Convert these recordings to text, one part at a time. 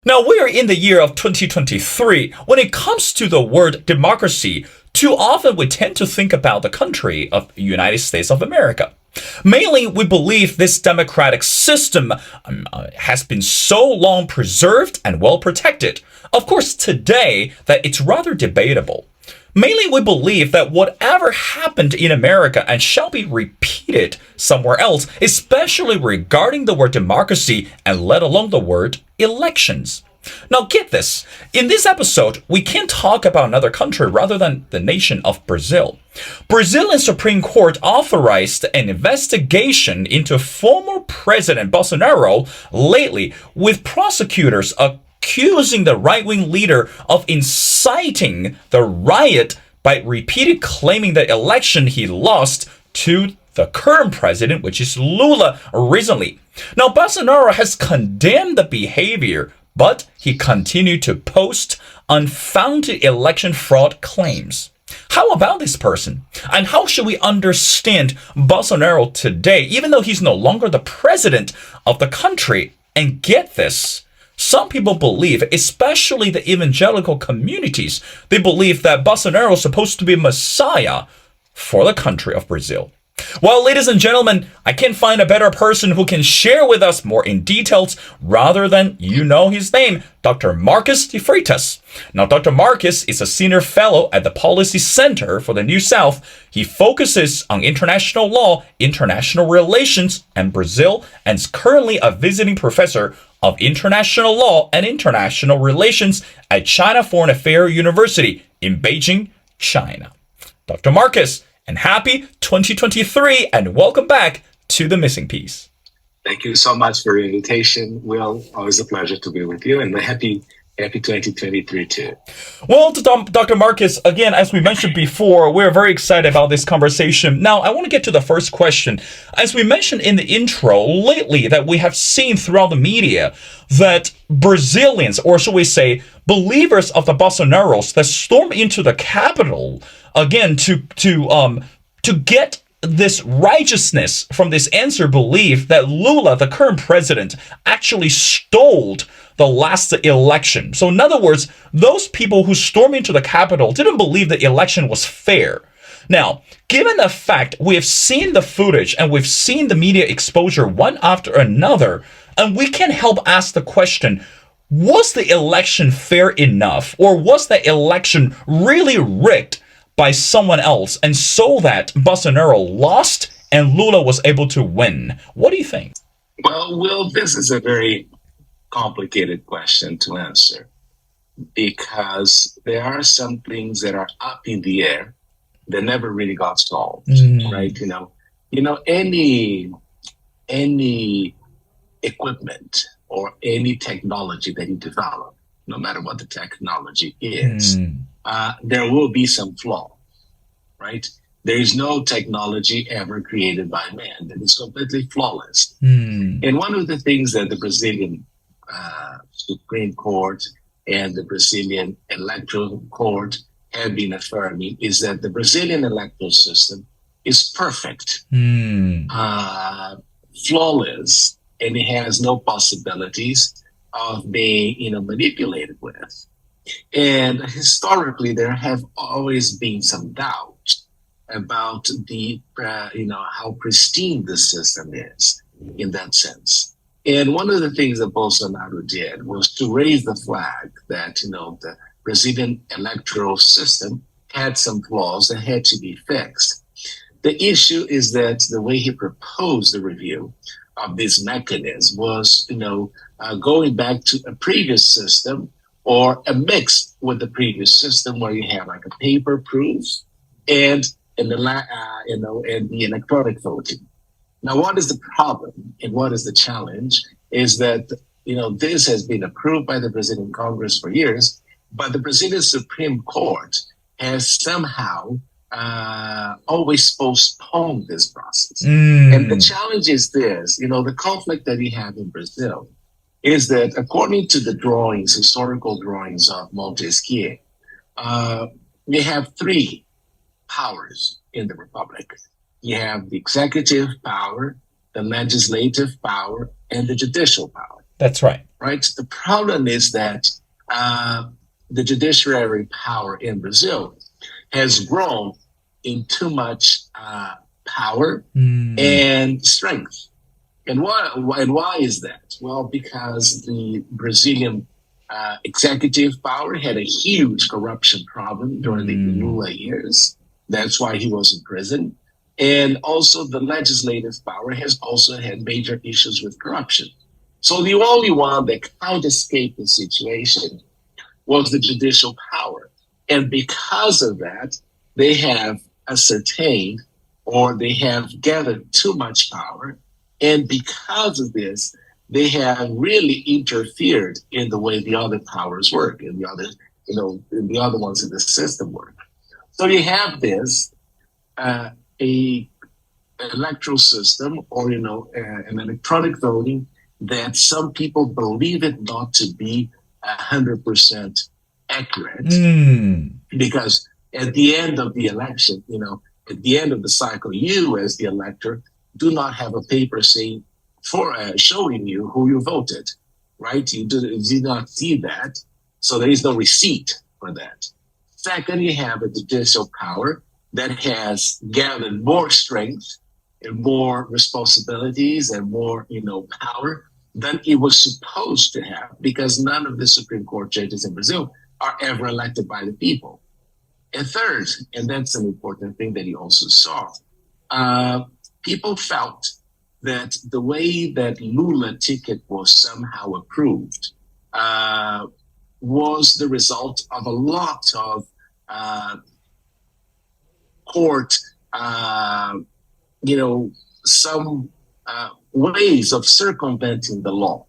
Now, we are in the year of 2023. When it comes to the word democracy, too often we tend to think about the country of the United States of America. Mainly, we believe this democratic system has been so long preserved and well protected. Of course, today, that it's rather debatable. Mainly, we believe that whatever happened in America and shall be repeated somewhere else, especially regarding the word democracy and let alone the word elections. Now, get this. In this episode, we can talk about another country rather than the nation of Brazil. Brazilian Supreme Court authorized an investigation into former President Bolsonaro lately, with prosecutors accusing the right-wing leader of inciting the riot by repeatedly claiming the election he lost to the current president, which is Lula, recently. Now, Bolsonaro has condemned the behavior, but he continued to post unfounded election fraud claims. How about this person? And how should we understand Bolsonaro today, even though he's no longer the president of the country? And get this. Some people believe, especially the evangelical communities, they believe that Bolsonaro is supposed to be a messiah for the country of Brazil. Well, ladies and gentlemen, I can't find a better person who can share with us more in details rather than you know his name, Dr. Marcus de Freitas. Now, Dr. Marcus is a senior fellow at the Policy Center for the New South. He focuses on international law, international relations, and Brazil, and is currently a visiting professor of international law and international relations at China Foreign Affairs University in Beijing, China. Dr. Marcus, and happy 2023, and welcome back to The Missing Piece. Thank you so much for your invitation. Will, always a pleasure to be with you, and happy 2023 too. Well, Dr. Marcus, again, as we mentioned before, we're very excited about this conversation. Now, I want to get to the first question. As we mentioned in the intro, lately that we have seen throughout the media that Brazilians, or should we say, believers of the Bolsonaros that storm into the Capitol, again, to get this righteousness from this answer belief that Lula, the current president, actually stole the last election. So in other words, those people who stormed into the Capitol didn't believe the election was fair. Now, given the fact we have seen the footage and we've seen the media exposure one after another, and we can't help ask the question, was the election fair enough? Or was the election really rigged by someone else, and so that Bolsonaro lost and Lula was able to win? What do you think? Well, Will, this is a very complicated question to answer, because there are some things that are up in the air that never really got solved, right? Any equipment or any technology that you develop, no matter what the technology is, there will be some flaw, right? There is no technology ever created by man that is completely flawless. And one of the things that the Brazilian Supreme Court and the Brazilian Electoral Court have been affirming is that the Brazilian electoral system is perfect, flawless, and it has no possibilities of being, manipulated with. And historically, there have always been some doubt about the, how pristine the system is in that sense. And one of the things that Bolsonaro did was to raise the flag that, the Brazilian electoral system had some flaws that had to be fixed. The issue is that the way he proposed the review of this mechanism was, going back to a previous system or a mix with the previous system where you have like a paper proof and the electronic voting. Now, what is the problem and what is the challenge is that, this has been approved by the Brazilian Congress for years, but the Brazilian Supreme Court has somehow always postponed this process. And the challenge is this, the conflict that we have in Brazil is that according to the drawings, historical drawings of Montesquieu, we have three powers in the Republic. You have the executive power, the legislative power, and the judicial power. That's right. right? The problem is that the judiciary power in Brazil has grown in too much power and strength. And why is that? Well, because the Brazilian executive power had a huge corruption problem during the Lula years. That's why he was in prison. And also the legislative power has also had major issues with corruption. So the only one that kind of escaped the situation was the judicial power. And because of that, they have ascertained or they have gathered too much power. And because of this, they have really interfered in the way the other powers work and the other ones in the system work. So you have this, a electoral system or, an electronic voting that some people believe it not to be 100% accurate because at the end of the election, at the end of the cycle, you as the elector do not have a paper saying showing you who you voted, right? You do not see that, so there is no receipt for that. Second, you have a judicial power that has gathered more strength and more responsibilities and more, power than it was supposed to have, because none of the Supreme Court judges in Brazil are ever elected by the people. And third, and that's an important thing that he also saw, people felt that the way that Lula ticket was somehow approved was the result of a lot of court, some ways of circumventing the law.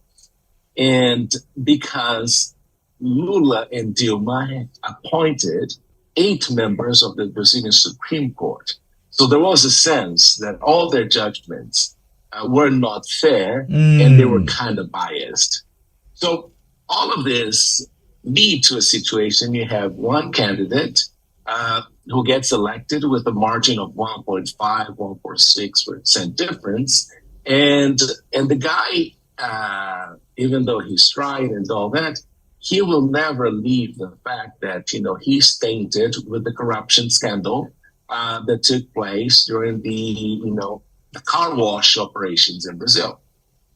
And because Lula and Dilma appointed 8 members of the Brazilian Supreme Court, so there was a sense that all their judgments were not fair and they were kind of biased. So all of this lead to a situation you have one candidate who gets elected with a margin of 1.5, 1.6% difference. And the guy, even though he's tried and all that, he will never leave the fact that, he's tainted with the corruption scandal that took place during the car wash operations in Brazil.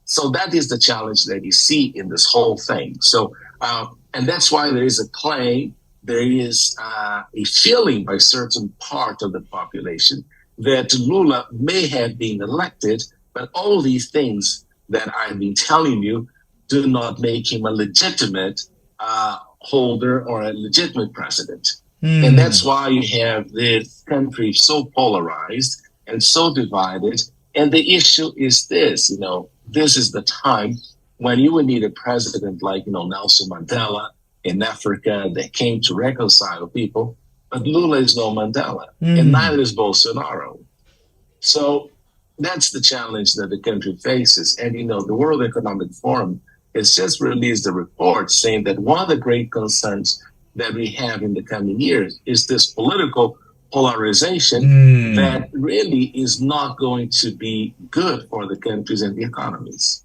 So that is the challenge that you see in this whole thing. So, and that's why there is a claim, there is a feeling by certain part of the population that Lula may have been elected, but all these things that I've been telling you do not make him a legitimate holder or a legitimate president. And that's why you have this country so polarized and so divided. And the issue is this, this is the time when you would need a president like, Nelson Mandela in Africa that came to reconcile people. But Lula is no Mandela, and neither is Bolsonaro. So that's the challenge that the country faces. And, the World Economic Forum has just released a report saying that one of the great concerns that we have in the coming years is this political polarization that really is not going to be good for the countries and the economies.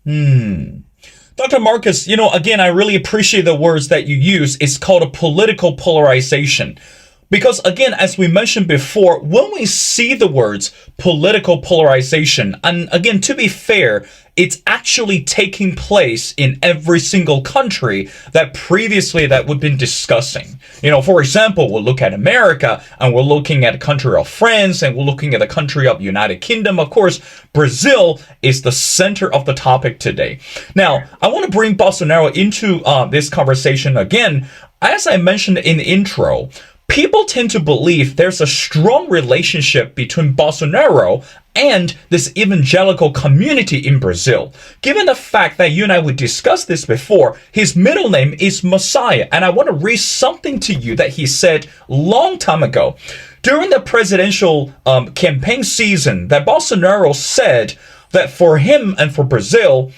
Dr. Marcus, again, I really appreciate the words that you use. It's called a political polarization. Because again, as we mentioned before, when we see the words political polarization, and again, to be fair, it's actually taking place in every single country that previously that we've been discussing. For example, we'll look at America, and we're looking at the country of France, and we're looking at the country of United Kingdom. Of course, Brazil is the center of the topic today. Now, I want to bring Bolsonaro into this conversation again. As I mentioned in the intro, people tend to believe there's a strong relationship between Bolsonaro and this evangelical community in Brazil. Given the fact that you and I would discuss this before, his middle name is Messiah. And I want to read something to you that he said long time ago. During the presidential campaign season, that Bolsonaro said that for him and for Brazil,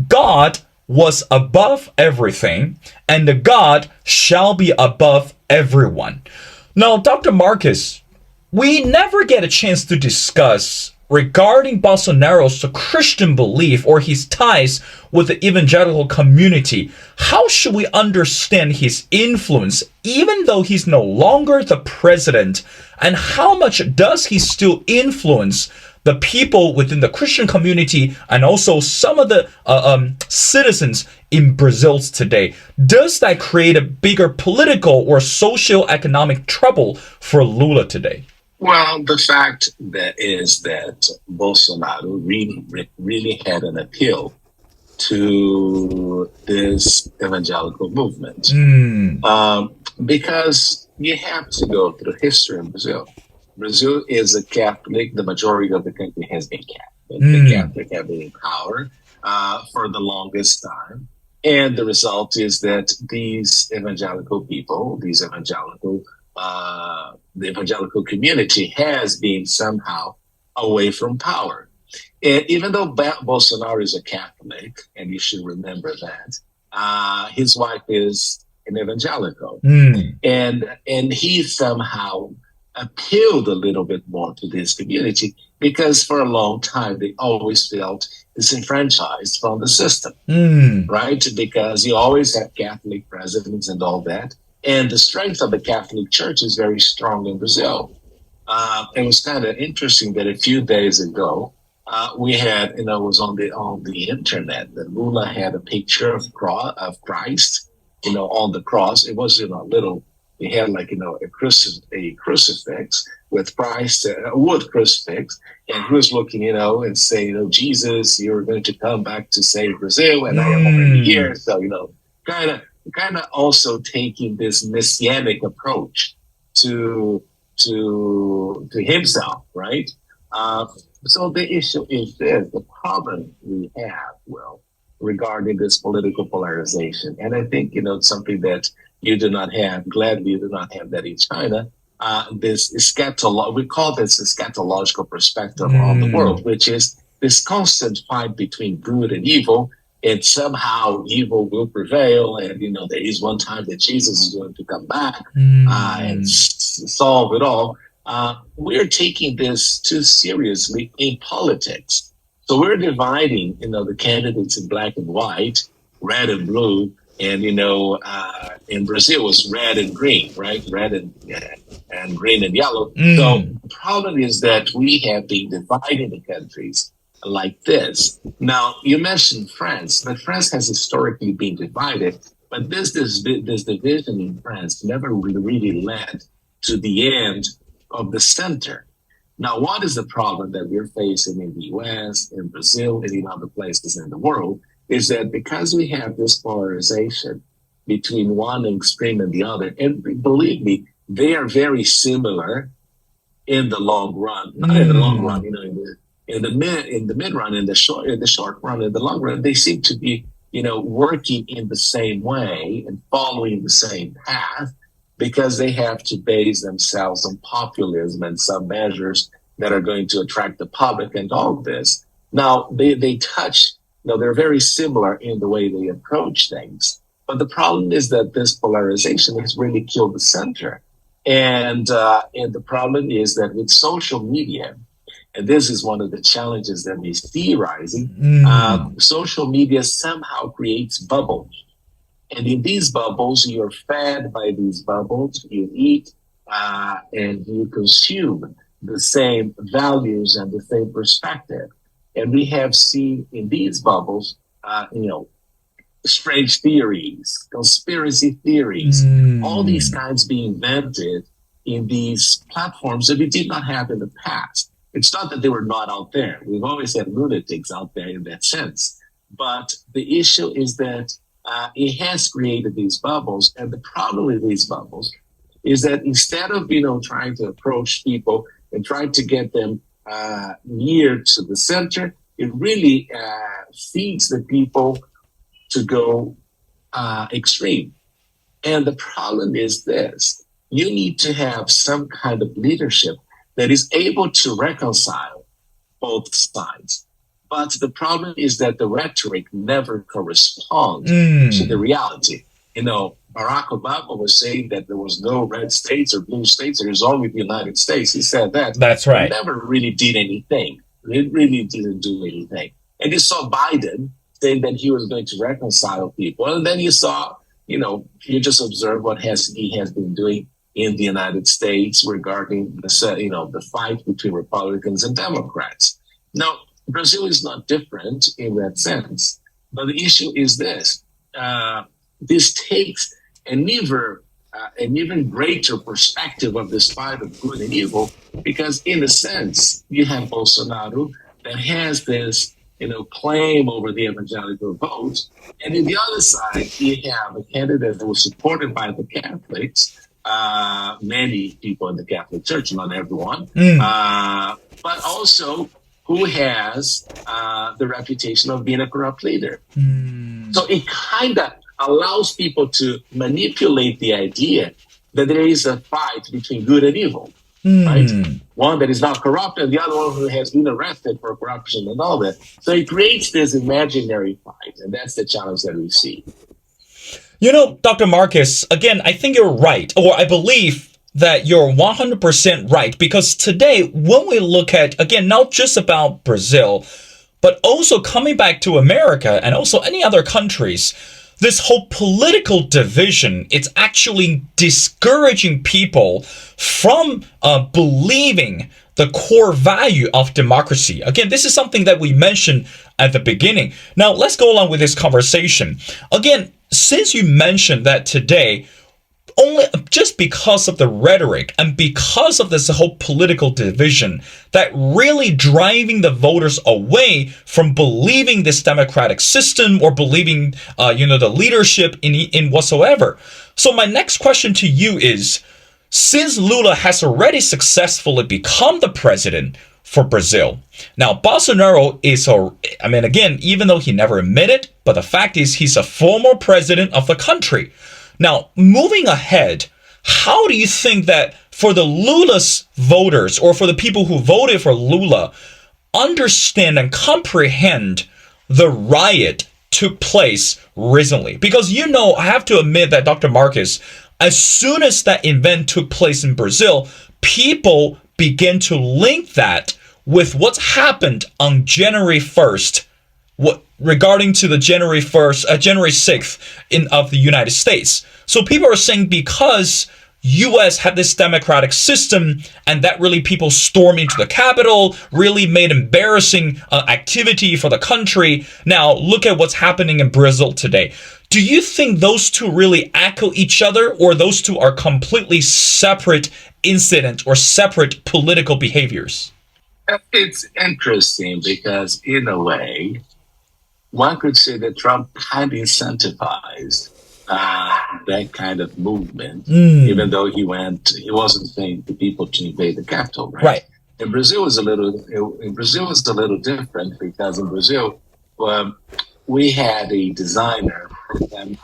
God was above everything, and the God shall be above everyone. Now, Dr. Marcus, we never get a chance to discuss regarding Bolsonaro's Christian belief or his ties with the evangelical community, how should we understand his influence even though he's no longer the president? And how much does he still influence the people within the Christian community and also some of the citizens in Brazil today? Does that create a bigger political or socio-economic trouble for Lula today? Well, the fact that is that Bolsonaro really had an appeal to this evangelical movement, because you have to go through history in Brazil. Brazil is a Catholic. The majority of the country has been Catholic. The Catholic have been in power for the longest time. And the result is that these evangelical people, the evangelical community has been somehow away from power. And even though Bolsonaro is a Catholic, and you should remember that, his wife is an evangelical. And he somehow appealed a little bit more to this community because for a long time they always felt disenfranchised from the system, right? Because you always have Catholic presidents and all that. And the strength of the Catholic Church is very strong in Brazil. It was kind of interesting that a few days ago, we had, it was on the internet that Lula had a picture of Christ, on the cross. It was, he had like, a crucifix with Christ, a wood crucifix, and he was looking, and saying, Jesus, you're going to come back to save Brazil, and I am already here. So, kind of also taking this messianic approach to himself, right? So the issue is this: the problem we have, regarding this political polarization, and I think it's something that you do not have. Gladly, you do not have that in China. This we call this eschatological perspective on the world, which is this constant fight between good and evil. And somehow evil will prevail, and there is one time that Jesus is going to come back and solve it all. We're taking this too seriously in politics, so we're dividing, the candidates in black and white, red and blue, and in Brazil it was red and green, right? Red and green and yellow. So the problem is that we have been dividing the countries like this. Now, you mentioned France, but France has historically been divided, but this division in France never really led to the end of the center. Now, what is the problem that we're facing in the US, in Brazil, and in other places in the world is that because we have this polarization between one extreme and the other, and believe me, they are very similar in the long run, not in the long run, in the mid run, in the short run, in the long run, they seem to be, working in the same way and following the same path because they have to base themselves on populism and some measures that are going to attract the public and all this. Now they touch, they're very similar in the way they approach things, but the problem is that this polarization has really killed the center, and the problem is that with social media. And this is one of the challenges that we see rising. Social media somehow creates bubbles. And in these bubbles, you're fed by these bubbles, you eat and you consume the same values and the same perspective. And we have seen in these bubbles, strange theories, conspiracy theories, all these kinds being invented in these platforms that we did not have in the past. It's not that they were not out there. We've always had lunatics out there in that sense. But the issue is that it has created these bubbles. And the problem with these bubbles is that instead of, trying to approach people and trying to get them near to the center, it really feeds the people to go extreme. And the problem is this: you need to have some kind of leadership that is able to reconcile both sides. But the problem is that the rhetoric never corresponds to the reality. Barack Obama was saying that there was no red states or blue states, there was only the United States. He said that. That's right. He never really did anything. It really didn't do anything. And you saw Biden saying that he was going to reconcile people. And then you saw, you just observe what he has been doing in the United States regarding the fight between Republicans and Democrats. Now, Brazil is not different in that sense. But the issue is this. This takes an even greater perspective of this fight of good and evil, because in a sense, you have Bolsonaro that has this, claim over the evangelical vote. And in the other side, you have a candidate that was supported by the Catholics, many people in the Catholic Church, not everyone, but also who has the reputation of being a corrupt leader. So it kind of allows people to manipulate the idea that there is a fight between good and evil, right? One that is not corrupt and the other one who has been arrested for corruption and all that. So it creates this imaginary fight, and that's the challenge that we see. Dr. Marcus, again, I think you're right, or I believe that you're 100% right, because today, when we look at, again, not just about Brazil, but also coming back to America and also any other countries, this whole political division, it's actually discouraging people from believing the core value of democracy. Again, this is something that we mentioned at the beginning. Now, let's go along with this conversation. Again, since you mentioned that today, only just because of the rhetoric and because of this whole political division that really driving the voters away from believing this democratic system or believing, the leadership in whatsoever. So my next question to you is, since Lula has already successfully become the president for Brazil, now Bolsonaro is, again, even though he never admitted, but the fact is he's a former president of the country. Now, moving ahead, how do you think that for the Lula's voters or for the people who voted for Lula understand and comprehend the riot took place recently? Because, I have to admit that, Dr. Marcus, as soon as that event took place in Brazil, people began to link that with what's happened on January 1st, regarding to the January 6th of the United States. So people are saying because U.S. had this democratic system and that really people stormed into the Capitol, really made embarrassing activity for the country. Now look at what's happening in Brazil today. Do you think those two really echo each other, or those two are completely separate incidents or separate political behaviors? It's interesting because in a way, one could say that Trump kind of incentivized that kind of movement, even though he wasn't saying to people to invade the Capitol, right? Right. In Brazil was a little different, because in Brazil, we had a designer, a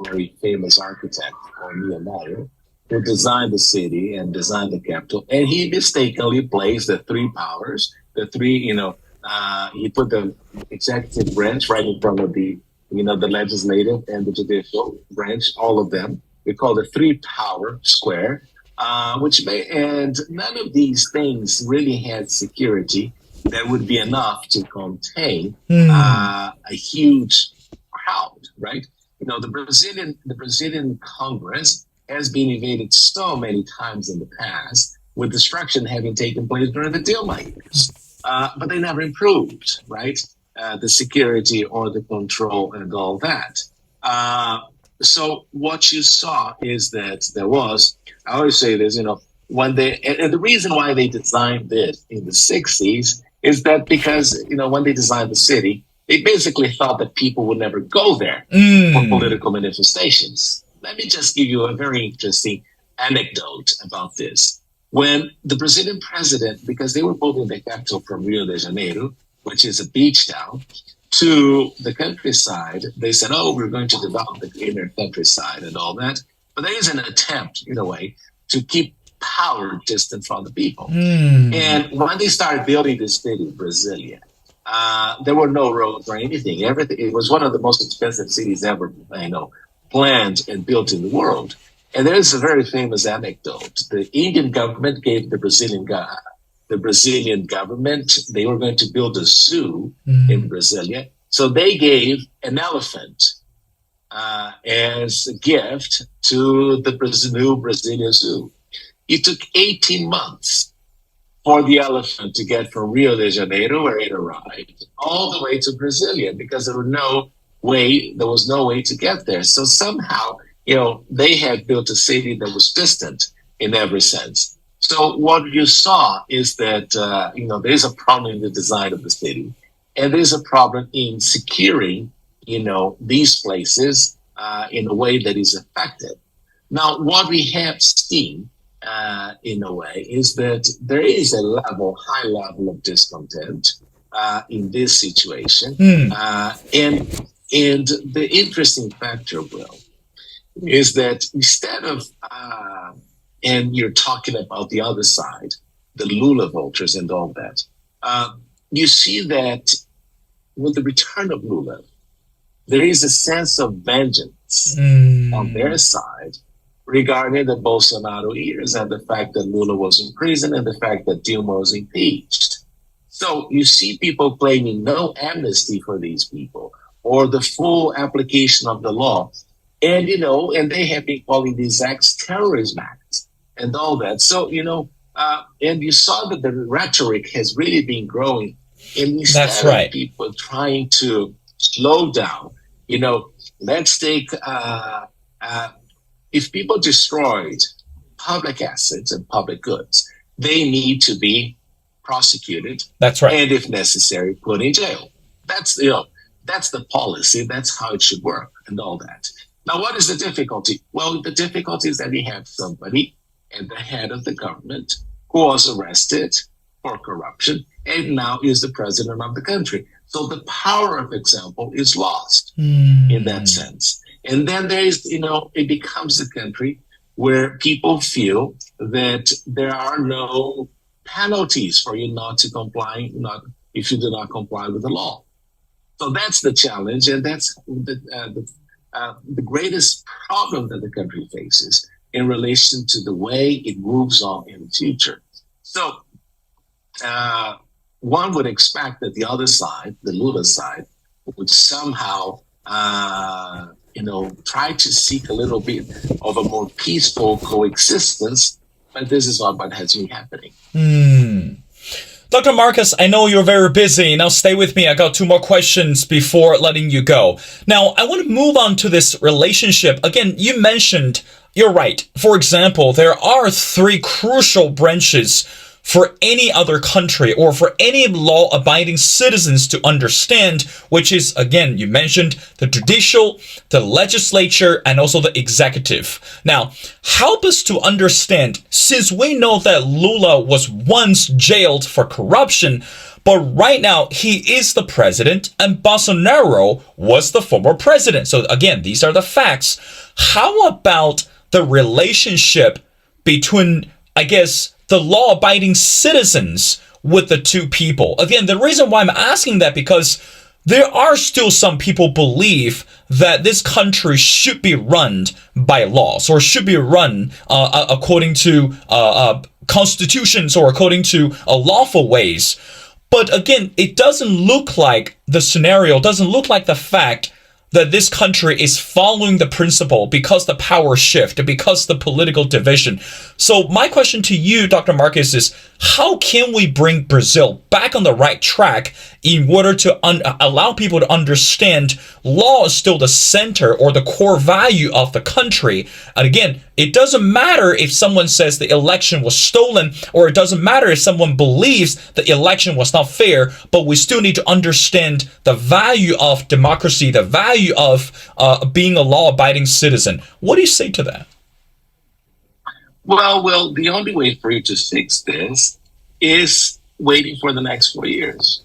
very famous architect, Leonardo, who designed the city and designed the Capitol, and he mistakenly placed the three powers, he put the executive branch right in front of the legislative and the judicial branch, all of them. We call it three-power square, and none of these things really had security that would be enough to contain a huge crowd, right? The Brazilian Congress has been invaded so many times in the past, with destruction having taken place during the Dilma years. But they never improved, right? The security or the control and all that. So what you saw is that I always say this, and the reason why they designed this in the 60s is that because, when they designed the city, they basically thought that people would never go there for political manifestations. Let me just give you a very interesting anecdote about this. When the Brazilian president, because they were moving the capital from Rio de Janeiro, which is a beach town, to the countryside, they said, we're going to develop the inner countryside and all that. But there is an attempt, in a way, to keep power distant from the people. And when they started building this city, Brasilia, there were no roads or anything. It was one of the most expensive cities ever, planned and built in the world. And there's a very famous anecdote. The Indian government gave the Brazilian the Brazilian government, they were going to build a zoo in Brasilia. So they gave an elephant as a gift to the new Brazilian zoo. It took 18 months for the elephant to get from Rio de Janeiro, where it arrived, all the way to Brasilia, because there was no way to get there. So somehow, they had built a city that was distant in every sense. So what you saw is that, there's a problem in the design of the city, and there's a problem in securing, these places in a way that is effective. Now, what we have seen, in a way, is that there is a high level of discontent in this situation. And the interesting factor, Will, is that instead of, and you're talking about the other side, the Lula voters and all that, you see that with the return of Lula, there is a sense of vengeance on their side regarding the Bolsonaro years and the fact that Lula was in prison and the fact that Dilma was impeached. So you see people claiming no amnesty for these people or the full application of the law. And, and they have been calling these acts terrorism acts and all that. So, and you saw that the rhetoric has really been growing. And instead of people trying to slow down, let's take, if people destroyed public assets and public goods, they need to be prosecuted. That's right. And if necessary, put in jail. That's the policy. That's how it should work and all that. Now, what is the difficulty? Well, the difficulty is that we have somebody at the head of the government who was arrested for corruption and now is the president of the country. So the power of example is lost in that sense. And then there is, it becomes a country where people feel that there are no penalties for you not to comply, if you do not comply with the law. So that's the challenge, and that's the greatest problem that the country faces in relation to the way it moves on in the future. So one would expect that the other side, the Lula side, would somehow try to seek a little bit of a more peaceful coexistence, but this is not what has been happening. Dr. Marcus, I know you're very busy. Now stay with me. I got two more questions before letting you go. Now, I want to move on to this relationship. Again, you mentioned, you're right. For example, there are three crucial branches for any other country or for any law-abiding citizens to understand, which is, again, you mentioned the judicial, the legislature, and also the executive. Now, help us to understand, since we know that Lula was once jailed for corruption, but right now he is the president and Bolsonaro was the former president. So again, these are the facts. How about the relationship between, I guess, the law-abiding citizens with the two people? Again, the reason why I'm asking that, because there are still some people believe that this country should be run by laws or should be run according to constitutions or according to lawful ways. But again, it doesn't look like the scenario, doesn't look like the fact that this country is following the principle because the power shift, because the political division. So my question to you, Dr. Marcus, is how can we bring Brazil back on the right track in order to allow people to understand law is still the center or the core value of the country? And again, it doesn't matter if someone says the election was stolen, or it doesn't matter if someone believes the election was not fair, but we still need to understand the value of democracy, the value of being a law-abiding citizen. What do you say to that? Well, the only way for you to fix this is waiting for the next 4 years,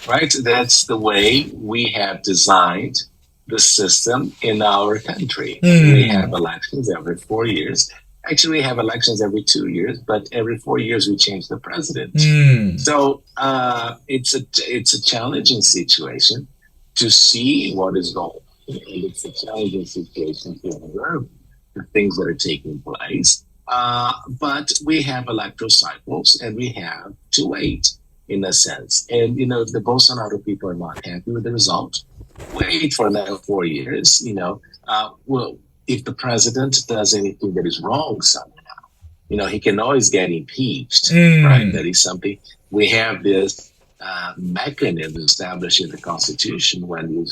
right? That's the way we have designed the system in our country. We have elections every 4 years. Actually, we have elections every 2 years, but every 4 years we change the president. So it's a challenging situation to see what is going on. And it's a challenging situation to observe the things that are taking place. But we have electoral cycles and we have to wait in a sense. And, if the Bolsonaro people are not happy with the result, wait for another 4 years. Well, if the president does anything that is wrong somehow, he can always get impeached, right? Mm. That is something we have this mechanism established in the Constitution. When you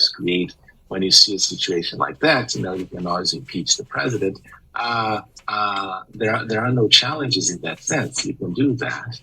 see a situation like that, you can always impeach the president. There are no challenges in that sense. You can do that.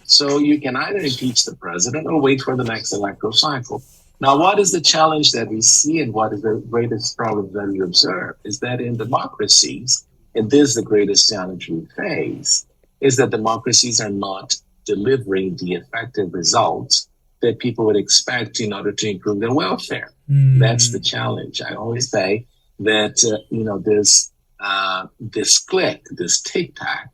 So you can either impeach the president or wait for the next electoral cycle. Now, what is the challenge that we see and what is the greatest problem that we observe is that in democracies, and this is the greatest challenge we face, is that democracies are not delivering the effective results that people would expect in order to improve their welfare. That's the challenge. I always say that, this click, this tic-tac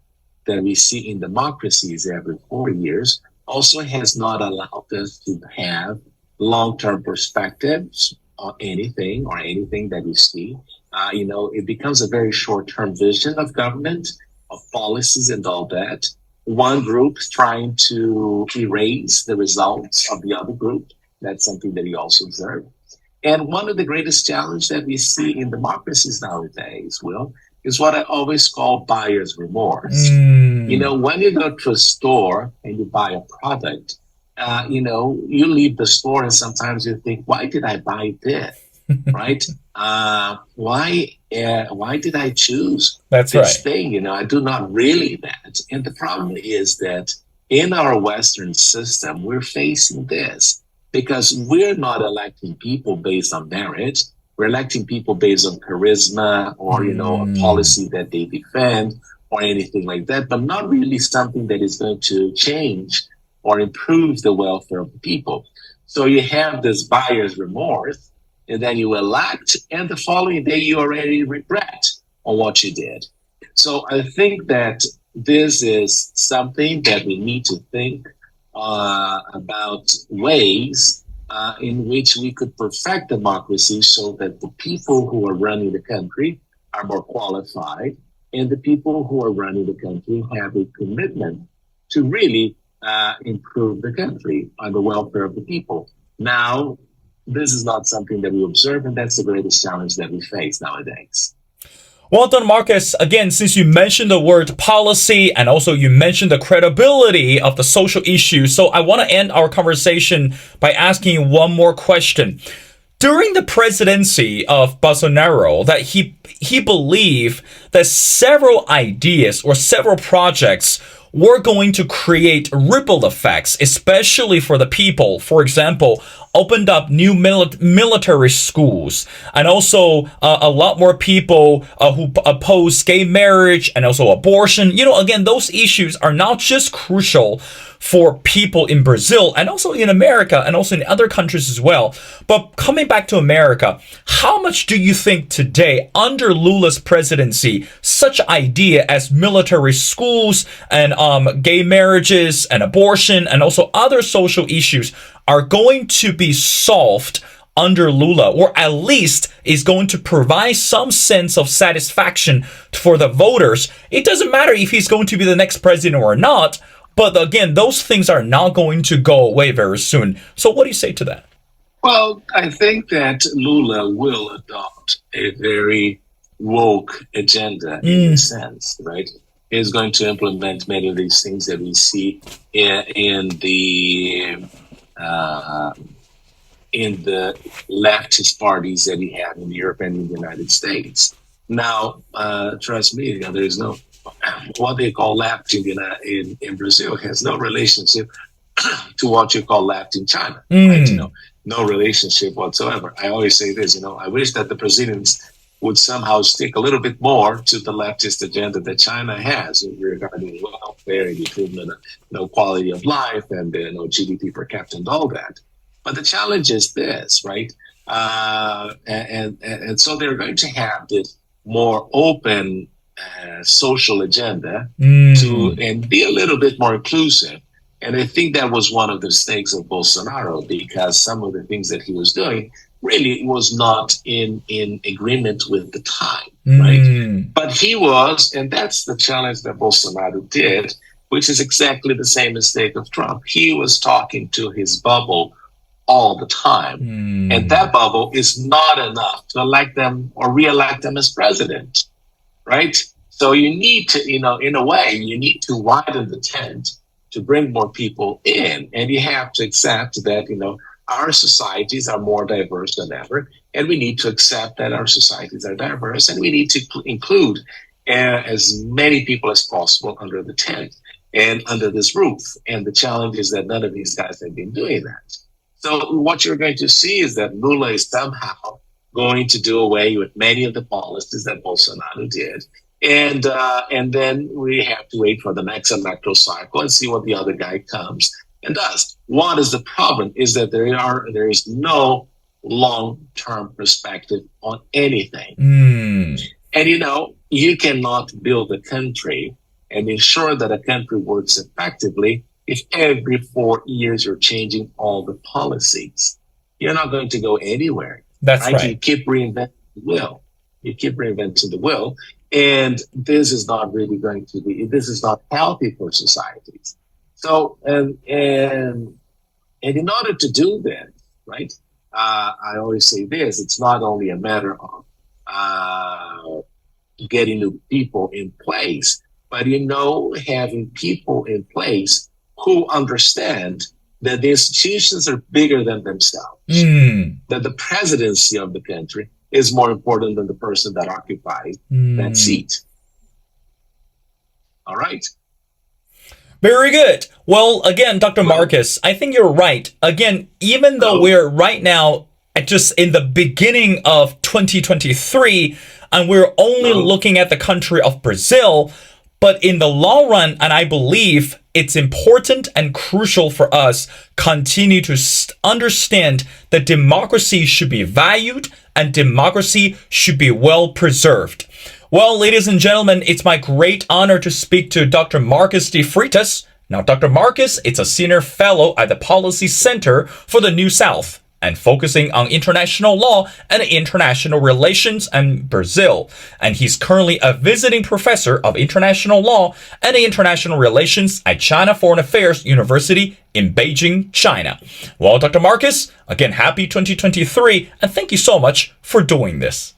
that we see in democracies every 4 years also has not allowed us to have long-term perspectives on anything that we see. It becomes a very short-term vision of government, of policies and all that. One group trying to erase the results of the other group. That's something that we also observe. And one of the greatest challenges that we see in democracies nowadays, Will, is what I always call buyer's remorse. When you go to a store and you buy a product, you leave the store and sometimes you think, why did I buy this? Right? Why did I choose That's this right. thing? I do not really that. And the problem is that in our Western system, we're facing this because we're not electing people based on merit. We're electing people based on charisma or, a policy that they defend or anything like that, but not really something that is going to change or improve the welfare of the people. So you have this buyer's remorse, and then you elect, and the following day you already regret on what you did. So I think that this is something that we need to think about ways in which we could perfect democracy so that the people who are running the country are more qualified and the people who are running the country have a commitment to really improve the country on the welfare of the people. Now, this is not something that we observe, and that's the greatest challenge that we face nowadays. Well done, Marcus. Again, since you mentioned the word policy and also you mentioned the credibility of the social issues, so I want to end our conversation by asking you one more question. During the presidency of Bolsonaro, that he believed that several ideas or several projects were going to create ripple effects, especially for the people. For example, opened up new military schools, and also a lot more people who oppose gay marriage and also abortion. Again, those issues are not just crucial for people in Brazil and also in America and also in other countries as well. But coming back to America, how much do you think today, under Lula's presidency, such idea as military schools and gay marriages and abortion and also other social issues are going to be solved under Lula, or at least is going to provide some sense of satisfaction for the voters? It doesn't matter if he's going to be the next president or not, but again, those things are not going to go away very soon. So what do you say to that? Well, I think that Lula will adopt a very woke agenda in a sense, right? He's going to implement many of these things that we see in the leftist parties that he had in Europe and in the United States. Now, trust me, there is no what they call left in Brazil has no relationship to what you call left in China. Right? No relationship whatsoever. I always say this, I wish that the Brazilians would somehow stick a little bit more to the leftist agenda that China has regarding welfare and improvement of quality of life and GDP per capita and all that. But the challenge is this, right? And so they're going to have this more open social agenda and be a little bit more inclusive. And I think that was one of the mistakes of Bolsonaro, because some of the things that he was doing really was not in agreement with the time, right? Mm. But he was, and that's the challenge that Bolsonaro did, which is exactly the same mistake of Trump. He was talking to his bubble all the time. And Mm. that bubble is not enough to elect them or re-elect them as president, right? So you need to, in a way, you need to widen the tent to bring more people in. And you have to accept that, our societies are more diverse than ever. And we need to accept that our societies are diverse, and we need to include as many people as possible under the tent and under this roof. And the challenge is that none of these guys have been doing that. So what you're going to see is that Lula is somehow going to do away with many of the policies that Bolsonaro did. And then we have to wait for the next electoral cycle and see what the other guy comes and does. What is the problem is that there is no long-term perspective on anything. Mm. And you cannot build a country and ensure that a country works effectively if every 4 years you're changing all the policies. You're not going to go anywhere. That's right. You keep reinventing the wheel. And this is not really going to be, this is not healthy for societies. So, and in order to do this, right, I always say this, it's not only a matter of getting new people in place, but, having people in place who understand that the institutions are bigger than themselves, that the presidency of the country is more important than the person that occupies that seat. All right. Very good. Well, again, Dr. Marcus, I think you're right. Again, even though we're right now just in the beginning of 2023, and we're only looking at the country of Brazil, but in the long run, and I believe it's important and crucial for us continue to understand that democracy should be valued and democracy should be well preserved. Well, ladies and gentlemen, it's my great honor to speak to Dr. Marcus de Freitas. Now, Dr. Marcus is a senior fellow at the Policy Center for the New South and focusing on international law and international relations in Brazil. And he's currently a visiting professor of international law and international relations at China Foreign Affairs University in Beijing, China. Well, Dr. Marcus, again, happy 2023, and thank you so much for doing this.